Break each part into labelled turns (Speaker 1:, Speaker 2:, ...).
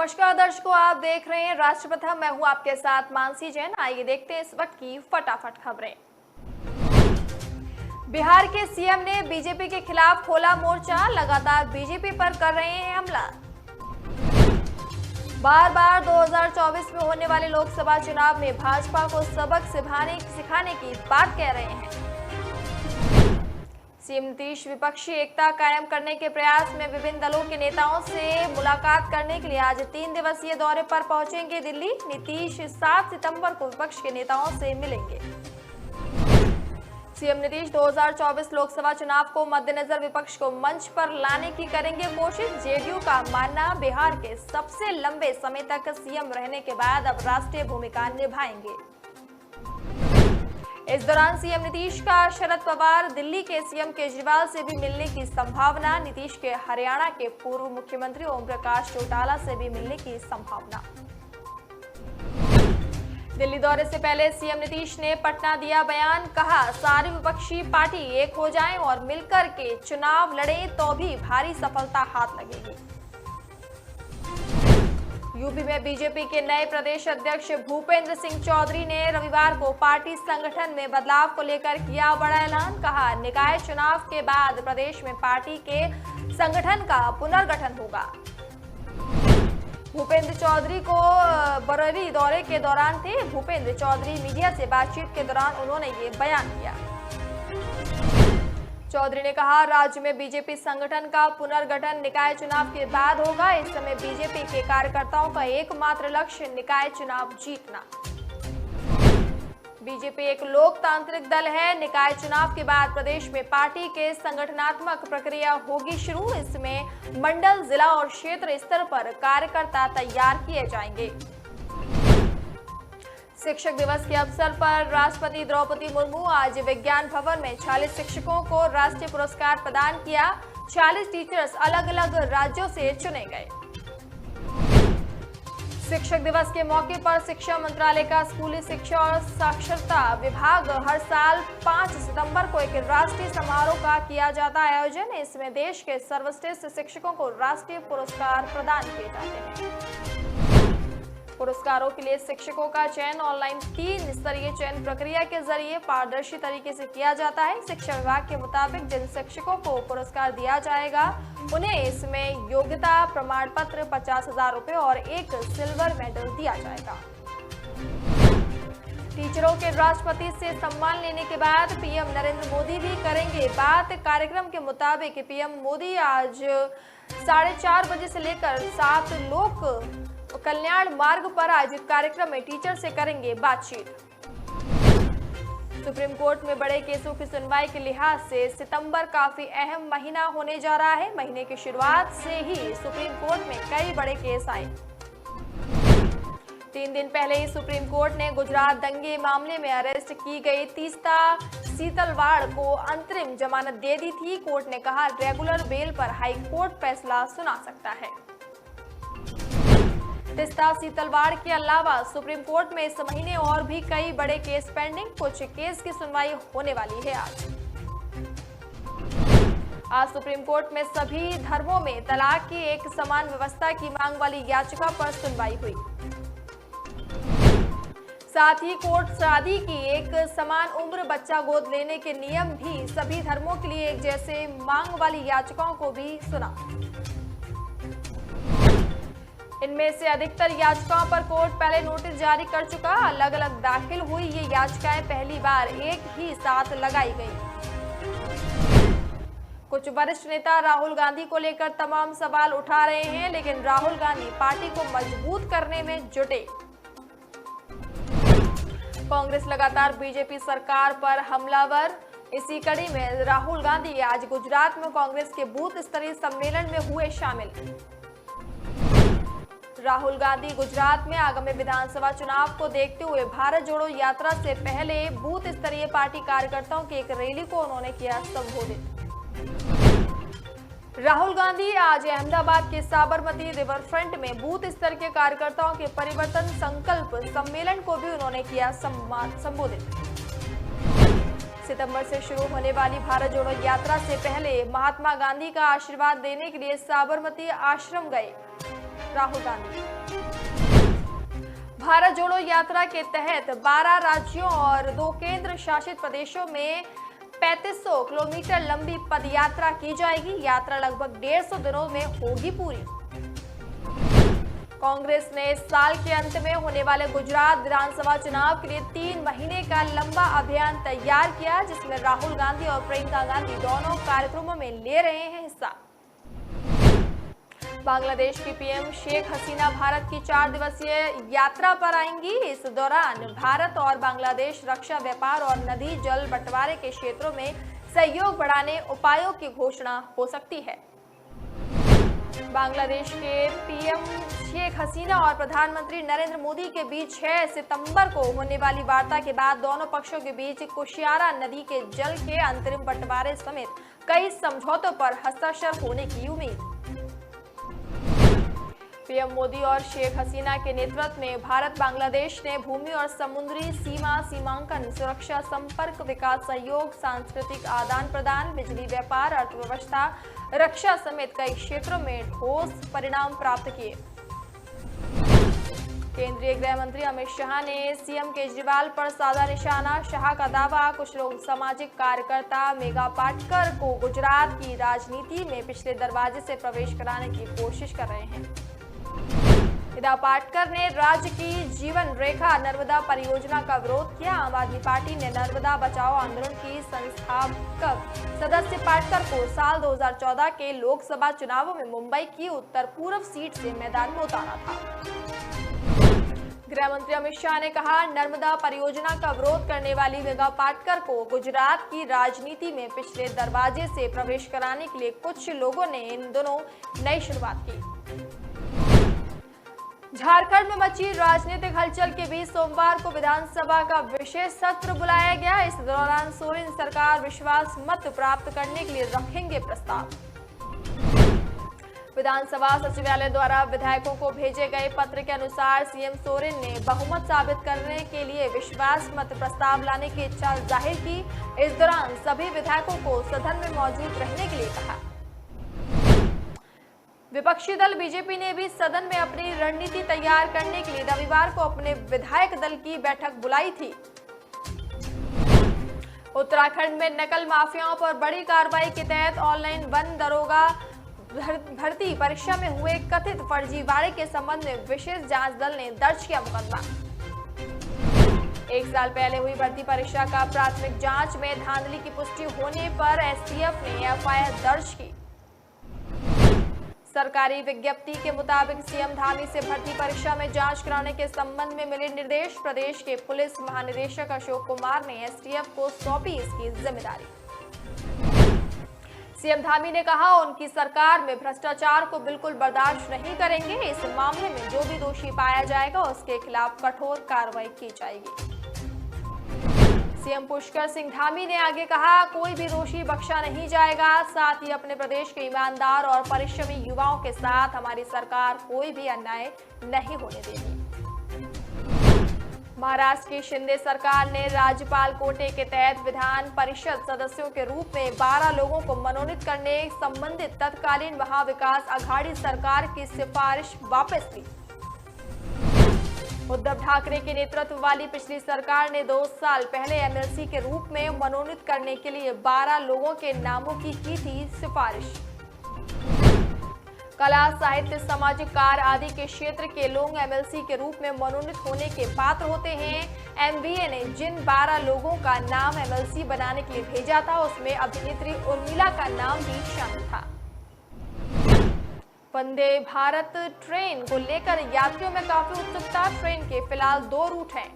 Speaker 1: नमस्कार दर्शकों, आप देख रहे हैं राष्ट्रप्रथम। मैं हूं आपके साथ मानसी जैन। आइए देखते हैं इस वक्त की फटाफट खबरें। बिहार के सीएम ने बीजेपी के खिलाफ खोला मोर्चा, लगातार बीजेपी पर कर रहे हैं हमला। बार बार 2024 में होने वाले लोकसभा चुनाव में भाजपा को सबक सिखाने की बात कह रहे हैं। सीएम नीतीश विपक्षी एकता कायम करने के प्रयास में विभिन्न दलों के नेताओं से मुलाकात करने के लिए आज 3 दिवसीय दौरे पर पहुंचेंगे दिल्ली। नीतीश 7 सितंबर को विपक्ष के नेताओं से मिलेंगे। सीएम नीतीश 2024 लोकसभा चुनाव को मद्देनजर विपक्ष को मंच पर लाने की करेंगे कोशिश। जेडीयू का मानना, बिहार के सबसे लंबे समय तक सीएम रहने के बाद अब राष्ट्रीय भूमिका निभाएंगे। इस दौरान सीएम नीतीश का शरद पवार, दिल्ली के सीएम केजरीवाल से भी मिलने की संभावना। नीतीश के हरियाणा के पूर्व मुख्यमंत्री ओम प्रकाश चौटाला से भी मिलने की संभावना। दिल्ली दौरे से पहले सीएम नीतीश ने पटना दिया बयान, कहा सारी विपक्षी पार्टी एक हो जाएं और मिलकर के चुनाव लड़ें तो भी भारी सफलता हाथ लगेगी। यूपी में बीजेपी के नए प्रदेश अध्यक्ष भूपेंद्र सिंह चौधरी ने रविवार को पार्टी संगठन में बदलाव को लेकर किया बड़ा ऐलान, कहा निकाय चुनाव के बाद प्रदेश में पार्टी के संगठन का पुनर्गठन होगा। भूपेंद्र चौधरी को बरेली दौरे के दौरान थे। भूपेंद्र चौधरी मीडिया से बातचीत के दौरान उन्होंने ये बयान दिया। चौधरी ने कहा राज्य में बीजेपी संगठन का पुनर्गठन निकाय चुनाव के बाद होगा। इस समय बीजेपी के कार्यकर्ताओं का एकमात्र लक्ष्य निकाय चुनाव जीतना। बीजेपी एक लोकतांत्रिक दल है। निकाय चुनाव के बाद प्रदेश में पार्टी के संगठनात्मक प्रक्रिया होगी शुरू। इसमें मंडल, जिला और क्षेत्र स्तर पर कार्यकर्ता तैयार किए जाएंगे। शिक्षक दिवस के अवसर पर राष्ट्रपति द्रौपदी मुर्मू आज विज्ञान भवन में 46 शिक्षकों को राष्ट्रीय पुरस्कार प्रदान किया। 46 टीचर्स अलग अलग राज्यों से चुने गए। शिक्षक दिवस के मौके पर शिक्षा मंत्रालय का स्कूली शिक्षा और साक्षरता विभाग हर साल 5 सितंबर को एक राष्ट्रीय समारोह का किया जाता है आयोजन। इसमें देश के सर्वश्रेष्ठ शिक्षकों को राष्ट्रीय पुरस्कार प्रदान किए जाते हैं। पुरस्कारों के लिए शिक्षकों का चयन ऑनलाइन 3 स्तरीय चयन प्रक्रिया के जरिए पारदर्शी तरीके से किया जाता है। शिक्षा विभाग के मुताबिक जिन शिक्षकों को पुरस्कार दिया जाएगा उन्हें इसमें योग्यता प्रमाण पत्र, 50,000 रुपए और एक सिल्वर मेडल दिया जाएगा। टीचरों के राष्ट्रपति से सम्मान लेने के बाद पीएम नरेंद्र मोदी भी करेंगे बात। कार्यक्रम के मुताबिक पीएम मोदी आज 4:30 बजे से लेकर 7 लोक कल्याण मार्ग पर आयोजित कार्यक्रम में टीचर से करेंगे बातचीत। सुप्रीम कोर्ट में बड़े केसों की सुनवाई के लिहाज से सितंबर काफी अहम महीना होने जा रहा है। महीने की शुरुआत से ही सुप्रीम कोर्ट में कई बड़े केस आए। 3 दिन पहले ही सुप्रीम कोर्ट ने गुजरात दंगे मामले में अरेस्ट की गई तीस्ता सीतलवाड़ को अंतरिम जमानत दे दी थी। कोर्ट ने कहा रेगुलर बेल पर हाई कोर्ट फैसला सुना सकता है। तीस्ता सीतलवाड़ के अलावा सुप्रीम कोर्ट में इस महीने और भी कई बड़े केस पेंडिंग। कुछ केस की सुनवाई होने वाली है आज सुप्रीम कोर्ट में सभी धर्मों में तलाक की एक समान व्यवस्था की मांग वाली याचिका पर सुनवाई हुई। साथ ही कोर्ट शादी की एक समान उम्र, बच्चा गोद लेने के नियम भी सभी धर्मों के लिए एक जैसे मांग वाली याचिकाओं को भी सुना। इनमें से अधिकतर याचिकाओं पर कोर्ट पहले नोटिस जारी कर चुका। अलग अलग दाखिल हुई ये याचिकाएं पहली बार एक ही साथ लगाई गई। कुछ वरिष्ठ नेता राहुल गांधी को लेकर तमाम सवाल उठा रहे हैं, लेकिन राहुल गांधी पार्टी को मजबूत करने में जुटे। कांग्रेस लगातार बीजेपी सरकार पर हमलावर। इसी कड़ी में राहुल गांधी आज गुजरात में कांग्रेस के बूथ स्तरीय सम्मेलन में हुए शामिल। राहुल गांधी गुजरात में आगामी विधानसभा चुनाव को देखते हुए भारत जोड़ो यात्रा से पहले बूथ स्तरीय पार्टी कार्यकर्ताओं की एक रैली को उन्होंने किया संबोधित। राहुल गांधी आज अहमदाबाद के साबरमती रिवर फ्रंट में बूथ स्तर के कार्यकर्ताओं के परिवर्तन संकल्प सम्मेलन को भी उन्होंने किया संबोधित। सितंबर से शुरू होने वाली भारत जोड़ो यात्रा से पहले महात्मा गांधी का आशीर्वाद लेने के लिए साबरमती आश्रम गए। राहुल गांधी। भारत जोड़ो यात्रा के तहत 12 राज्यों और 2 केंद्र शासित प्रदेशों में 3500 किलोमीटर लंबी पदयात्रा की जाएगी। यात्रा लगभग 150 दिनों में होगी पूरी। कांग्रेस ने इस साल के अंत में होने वाले गुजरात विधानसभा चुनाव के लिए 3 महीने का लंबा अभियान तैयार किया, जिसमें राहुल गांधी और प्रियंका गांधी दोनों कार्यक्रमों में ले रहे हैं हिस्सा। बांग्लादेश की पीएम शेख हसीना भारत की 4 दिवसीय यात्रा पर आएंगी। इस दौरान भारत और बांग्लादेश रक्षा, व्यापार और नदी जल बंटवारे के क्षेत्रों में सहयोग बढ़ाने उपायों की घोषणा हो सकती है। बांग्लादेश के पीएम शेख हसीना और प्रधानमंत्री नरेंद्र मोदी के बीच 6 सितंबर को होने वाली वार्ता के बाद दोनों पक्षों के बीच कुशियारा नदी के जल के अंतरिम बंटवारे समेत कई समझौतों पर हस्ताक्षर होने की उम्मीद। पीएम मोदी और शेख हसीना के नेतृत्व में भारत बांग्लादेश ने भूमि और समुद्री सीमा, सीमांकन, सुरक्षा, संपर्क, विकास सहयोग, सांस्कृतिक आदान प्रदान, बिजली, व्यापार, अर्थव्यवस्था, रक्षा समेत कई क्षेत्रों में ठोस परिणाम प्राप्त किए। केंद्रीय गृह मंत्री अमित शाह ने सीएम केजरीवाल पर साधा निशाना। शाह का दावा, कुछ लोग सामाजिक कार्यकर्ता मेघा पाटकर को गुजरात की राजनीति में पिछले दरवाजे से प्रवेश कराने की कोशिश कर रहे हैं। मेघा पाटकर ने राज्य की जीवन रेखा नर्मदा परियोजना का विरोध किया। आम आदमी पार्टी ने नर्मदा बचाओ आंदोलन की संस्थापक सदस्य पाटकर को साल 2014 के लोकसभा चुनावों में मुंबई की उत्तर पूर्व सीट से मैदान में उतारा था। गृह मंत्री अमित शाह ने कहा, नर्मदा परियोजना का विरोध करने वाली मेघा पाटकर को गुजरात की राजनीति में पिछले दरवाजे से प्रवेश कराने के लिए कुछ लोगों ने इन दिनों नई शुरुआत की। झारखंड में मची राजनीतिक हलचल के बीच सोमवार को विधानसभा का विशेष सत्र बुलाया गया। इस दौरान सोरेन सरकार विश्वास मत प्राप्त करने के लिए रखेंगे प्रस्ताव। विधानसभा सचिवालय द्वारा विधायकों को भेजे गए पत्र के अनुसार सीएम सोरेन ने बहुमत साबित करने के लिए विश्वास मत प्रस्ताव लाने की इच्छा जाहिर की। इस दौरान सभी विधायकों को सदन में मौजूद रहने के लिए कहा। विपक्षी दल बीजेपी ने भी सदन में अपनी रणनीति तैयार करने के लिए रविवार को अपने विधायक दल की बैठक बुलाई थी। उत्तराखंड में नकल माफियाओं पर बड़ी कार्रवाई के तहत ऑनलाइन वन दरोगा भर्ती परीक्षा में हुए कथित फर्जीवाड़े के संबंध में विशेष जांच दल ने दर्ज किया मुकदमा। 1 साल पहले हुई भर्ती परीक्षा का प्राथमिक जांच में धांधली की पुष्टि होने पर एसटीएफ ने एफआईआर दर्ज की। सरकारी विज्ञप्ति के मुताबिक सीएम धामी से भर्ती परीक्षा में जांच कराने के संबंध में मिले निर्देश प्रदेश के पुलिस महानिदेशक अशोक कुमार ने एसटीएफ को सौंपी इसकी जिम्मेदारी। सीएम धामी ने कहा, उनकी सरकार में भ्रष्टाचार को बिल्कुल बर्दाश्त नहीं करेंगे। इस मामले में जो भी दोषी पाया जाएगा उसके खिलाफ कठोर कार्रवाई की जाएगी। सीएम पुष्कर सिंह धामी ने आगे कहा, कोई भी दोषी बख्शा नहीं जाएगा। साथ ही अपने प्रदेश के ईमानदार और परिश्रमी युवाओं के साथ हमारी सरकार कोई भी अन्याय नहीं होने देगी। महाराष्ट्र की शिंदे सरकार ने राज्यपाल कोटे के तहत विधान परिषद सदस्यों के रूप में 12 लोगों को मनोनीत करने संबंधित तत्कालीन महाविकास आघाड़ी सरकार की सिफारिश वापस ली। उद्धव ठाकरे के नेतृत्व वाली पिछली सरकार ने 2 साल पहले एमएलसी के रूप में मनोनीत करने के लिए 12 लोगों के नामों की थी सिफारिश। कला, साहित्य, सामाजिक कार्य आदि के क्षेत्र के लोग एमएलसी के रूप में मनोनीत होने के पात्र होते हैं। एमवीए ने जिन 12 लोगों का नाम एमएलसी बनाने के लिए भेजा था उसमें अभिनेत्री उर्मिला का नाम भी शामिल था। वंदे भारत ट्रेन को लेकर यात्रियों में काफी उत्सुकता। ट्रेन के फिलहाल 2 रूट हैं।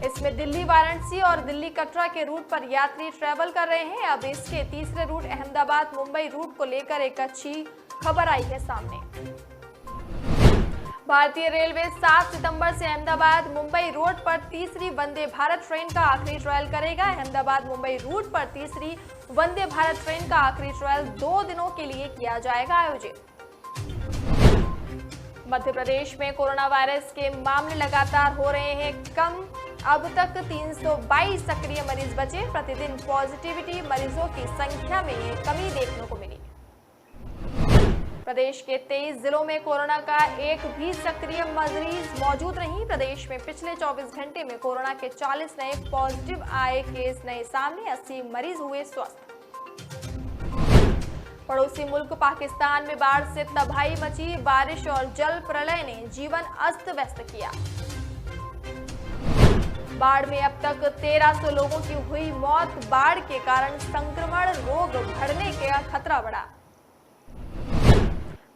Speaker 1: इसमें दिल्ली वाराणसी और दिल्ली कटरा के रूट पर यात्री ट्रैवल कर रहे हैं। अब इसके तीसरे रूट अहमदाबाद मुंबई रूट को लेकर एक अच्छी खबर आई है सामने। भारतीय रेलवे 7 सितंबर से अहमदाबाद मुंबई रोड पर तीसरी वंदे भारत ट्रेन का आखिरी ट्रायल करेगा। अहमदाबाद मुंबई रूट पर तीसरी वंदे भारत ट्रेन का आखिरी ट्रायल 2 दिनों के लिए किया जाएगा आयोजित। मध्य प्रदेश में कोरोना वायरस के मामले लगातार हो रहे हैं कम। अब तक 322 सक्रिय मरीज बचे। प्रतिदिन पॉजिटिविटी मरीजों की संख्या में कमी देखने को मिली। प्रदेश के 23 जिलों में कोरोना का एक भी सक्रिय मरीज मौजूद नहीं। प्रदेश में पिछले 24 घंटे में कोरोना के 40 नए पॉजिटिव आए केस नए सामने, 80 मरीज हुए स्वस्थ। पड़ोसी मुल्क पाकिस्तान में बाढ़ से तबाही मची, बारिश और जल प्रलय ने जीवन अस्त व्यस्त किया। बाढ़ में अब तक 1300 लोगों की हुई मौत, बाढ़ के कारण संक्रमण रोग बढ़ने का खतरा बढ़ा।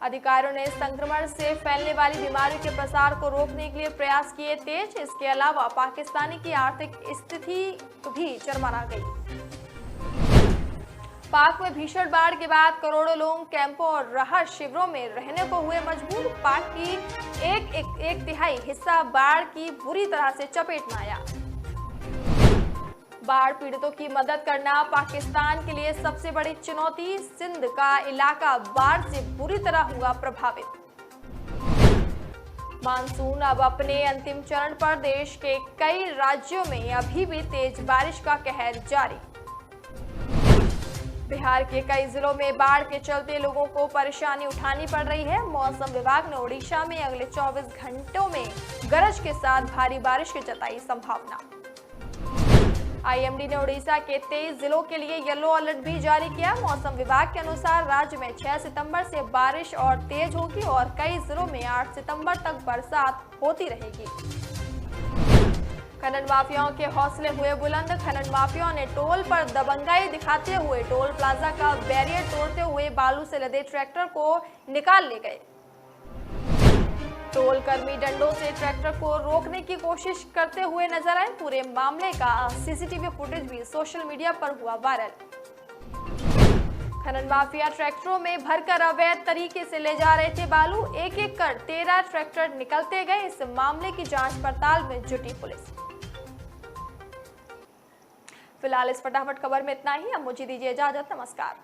Speaker 1: अधिकारियों ने संक्रमण से फैलने वाली बीमारियों के प्रसार को रोकने के लिए प्रयास किए तेज। इसके अलावा पाकिस्तानी की आर्थिक स्थिति भी चरमरा गई। पाक में भीषण बाढ़ के बाद करोड़ों लोग कैंपों और राहत शिविरों में रहने को हुए मजबूर। पाक की एक तिहाई हिस्सा बाढ़ की बुरी तरह से चपेट में आया। बाढ़ पीड़ितों की मदद करना पाकिस्तान के लिए सबसे बड़ी चुनौती। सिंध का इलाका बाढ़ से बुरी तरह हुआ प्रभावित। मानसून अब अपने अंतिम चरण पर, देश के कई राज्यों में अभी भी तेज बारिश का कहर जारी। बिहार के कई जिलों में बाढ़ के चलते लोगों को परेशानी उठानी पड़ रही है। मौसम विभाग ने ओडिशा में अगले 24 घंटों में गरज के साथ भारी बारिश की जताई संभावना। आईएमडी ने ओडिशा के 23 जिलों के लिए येलो अलर्ट भी जारी किया। मौसम विभाग के अनुसार राज्य में 6 सितंबर से बारिश और तेज होगी और कई जिलों में 8 सितंबर तक बरसात होती रहेगी। खनन माफियाओं के हौसले हुए बुलंद। खनन माफियाओं ने टोल पर दबंगाई दिखाते हुए टोल प्लाजा का बैरियर तोड़ते हुए बालू से लदे ट्रैक्टर को निकाल ले गए। टोल कर्मी डंडों से ट्रैक्टर को रोकने की कोशिश करते हुए नजर आए। पूरे मामले का सीसीटीवी फुटेज भी सोशल मीडिया पर हुआ वायरल। खनन माफिया ट्रैक्टरों में भरकर अवैध तरीके से ले जा रहे थे बालू। एक एक कर 13 ट्रैक्टर निकलते गए। इस मामले की जांच पड़ताल में जुटी पुलिस। फिलहाल इस फटाफट खबर में इतना ही। अब मुझे दीजिए इजाजत। नमस्कार।